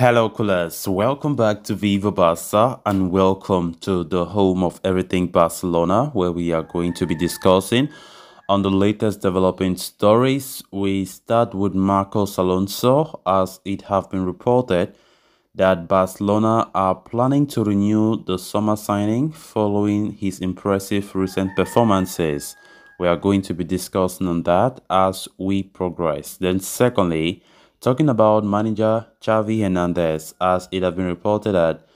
Hello, coolers. Welcome back to Viva Barca and welcome to the home of everything Barcelona, where we are going to be discussing on the latest developing stories. We start with Marcos Alonso, as it have been reported that Barcelona are planning to renew the summer signing following his impressive recent performances. We are going to be discussing on that as we progress. Then secondly, talking about manager Xavi Hernandez, as it has been reported that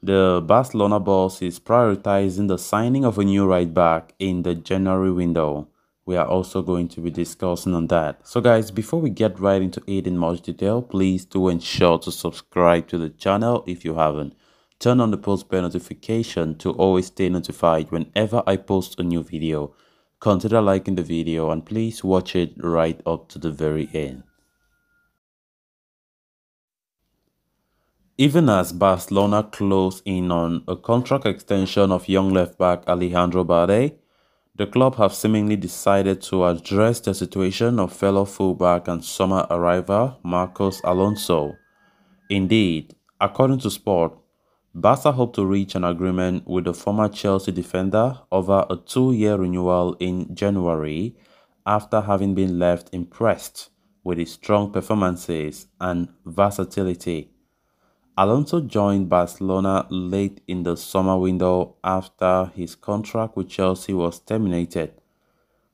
the Barcelona boss is prioritizing the signing of a new right back in the January window. We are also going to be discussing on that. So guys, before we get right into it in much detail, please do ensure to subscribe to the channel if you haven't. Turn on the post bell notification to always stay notified whenever I post a new video. Consider liking the video and please watch it right up to the very end. Even as Barcelona close in on a contract extension of young left-back Alejandro Balde, the club have seemingly decided to address the situation of fellow fullback and summer arrival Marcos Alonso. Indeed, according to Sport, Barca hope to reach an agreement with the former Chelsea defender over a 2-year renewal in January after having been left impressed with his strong performances and versatility. Alonso joined Barcelona late in the summer window after his contract with Chelsea was terminated.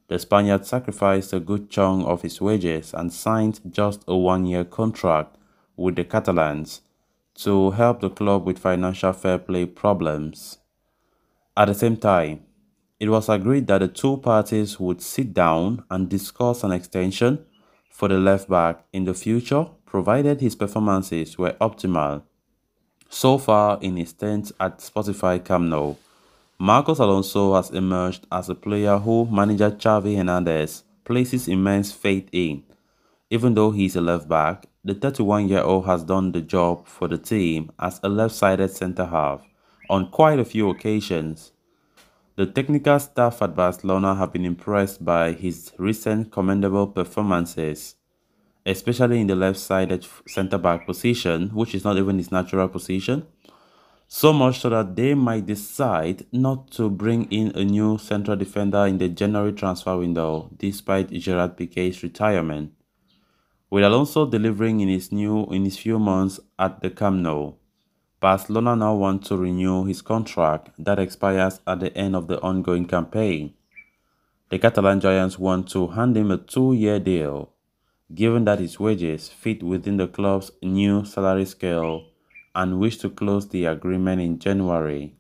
The Spaniard sacrificed a good chunk of his wages and signed just a 1-year contract with the Catalans to help the club with financial fair play problems. At the same time, it was agreed that the two parties would sit down and discuss an extension for the left back in the future, provided his performances were optimal. So far in his stint at Spotify Camp Nou, Marcos Alonso has emerged as a player who manager Xavi Hernandez places immense faith in. Even though he's a left-back, the 31-year-old has done the job for the team as a left-sided centre-half on quite a few occasions. The technical staff at Barcelona have been impressed by his recent commendable performances, especially in the left-sided centre-back position, which is not even his natural position. So much so that they might decide not to bring in a new central defender in the January transfer window, despite Gerard Piqué's retirement. With Alonso delivering in his few months at the Camp Nou, Barcelona now want to renew his contract that expires at the end of the ongoing campaign. The Catalan Giants want to hand him a 2-year deal, given that his wages fit within the club's new salary scale and wish to close the agreement in January.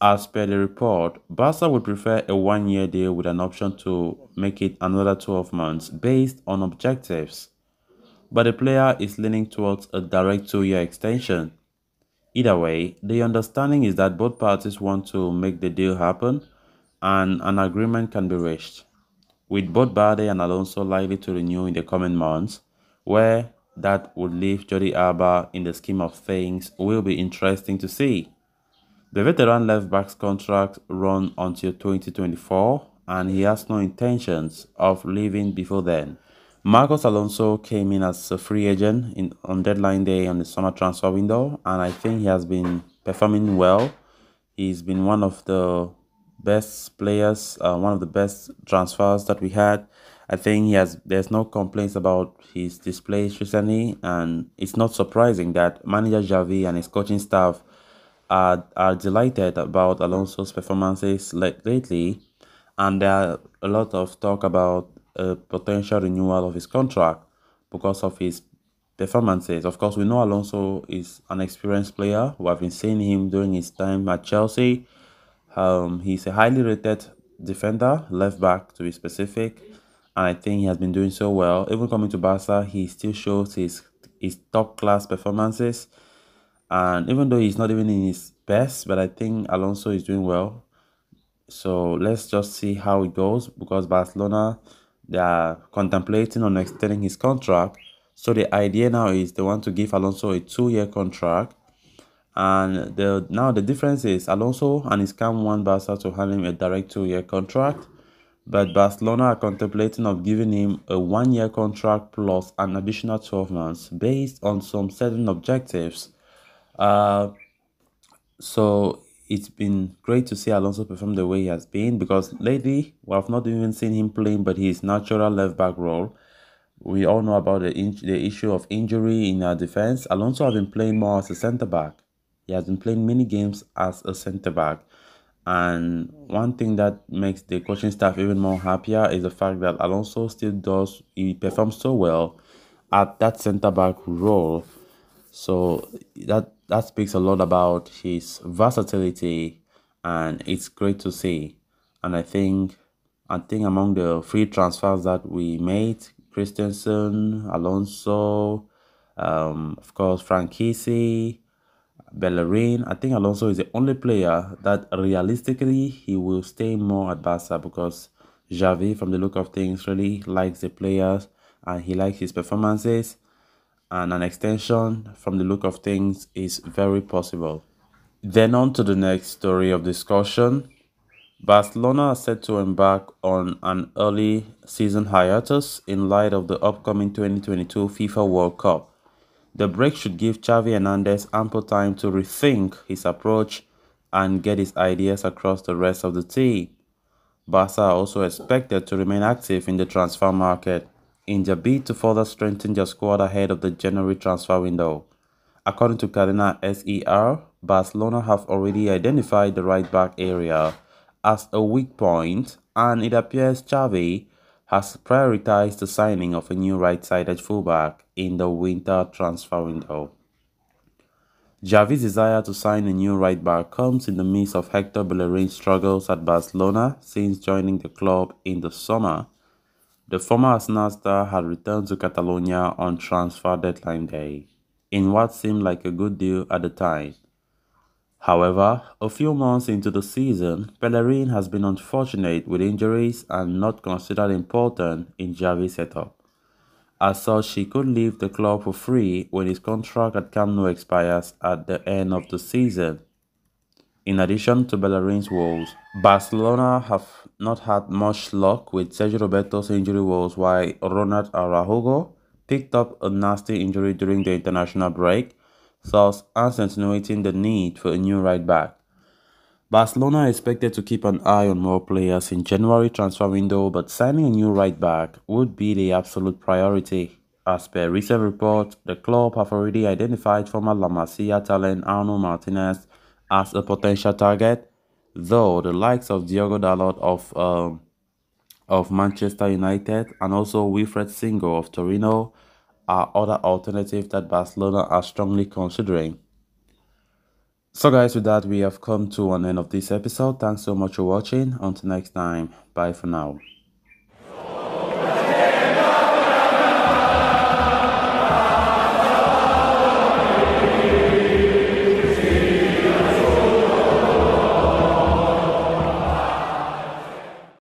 As per the report, Barca would prefer a 1-year deal with an option to make it another 12 months based on objectives, but the player is leaning towards a direct 2-year extension. Either way, the understanding is that both parties want to make the deal happen and an agreement can be reached, with both Balde and Alonso likely to renew in the coming months. Where that would leave Jordi Alba in the scheme of things will be interesting to see. The veteran left-back's contract runs until 2024 and he has no intentions of leaving before then. Marcos Alonso came in as a free agent on deadline day on the summer transfer window, and I think he has been performing well. He's been one of the best players, one of the best transfers that we had. I think there's no complaints about his displays recently, and it's not surprising that manager Xavi and his coaching staff are delighted about Alonso's performances lately, and there are a lot of talk about a potential renewal of his contract because of his performances. Of course, we know Alonso is an experienced player. We have been seeing him during his time at Chelsea. He's a highly rated defender, left back to be specific, and I think he has been doing so well. Even coming to Barca, he still shows his top class performances. And even though he's not even in his best, but I think Alonso is doing well. So let's just see how it goes, because Barcelona, they are contemplating on extending his contract. So the idea now is they want to give Alonso a 2-year contract. And now the difference is Alonso and his camp want Barca to hand him a direct 2-year contract. but Barcelona are contemplating of giving him a one-year contract plus an additional 12 months based on some certain objectives. Uh, so it's been great to see Alonso perform the way he has been because lately we have not even seen him playing but his natural left back role. We all know about the issue of injury in our defense. Alonso has been playing more as a centre back. He has been playing many games as a centre back. And one thing that makes the coaching staff even more happier is the fact that Alonso he performs so well at that centre back role. So that speaks a lot about his versatility, and it's great to see. And I think among the free transfers that we made, Christensen, Alonso, of course Frankisi, Bellerin. I think Alonso is the only player that realistically he will stay more at Barca because Xavi, from the look of things, really likes the players and he likes his performances. And an extension, from the look of things, is very possible. Then on to the next story of discussion. Barcelona are set to embark on an early season hiatus in light of the upcoming 2022 FIFA World Cup. The break should give Xavi Hernandez ample time to rethink his approach and get his ideas across the rest of the team. Barca are also expected to remain active in the transfer market in their bid to further strengthen their squad ahead of the January transfer window. According to Cadena SER, Barcelona have already identified the right-back area as a weak point, and it appears Xavi has prioritized the signing of a new right-sided fullback in the winter transfer window. Xavi's desire to sign a new right-back comes in the midst of Hector Bellerin's struggles at Barcelona since joining the club in the summer. The former Arsenal star had returned to Catalonia on transfer deadline day, in what seemed like a good deal at the time. However, a few months into the season, Bellerin has been unfortunate with injuries and not considered important in Xavi's setup. As such, he could leave the club for free when his contract at Camp Nou expires at the end of the season. In addition to Bellerin's woes, Barcelona have not had much luck with Sergio Roberto's injury woes while Ronald Araujo picked up a nasty injury during the international break, thus accentuating the need for a new right-back. Barcelona are expected to keep an eye on more players in January transfer window, but signing a new right-back would be the absolute priority. As per recent reports, the club have already identified former La Masia talent Arno Martinez as a potential target, though the likes of Diogo Dalot of Manchester United and also Wilfred Singo of Torino are other alternatives that Barcelona are strongly considering. So guys, with that we have come to an end of this episode. Thanks so much for watching. Until next time, bye for now.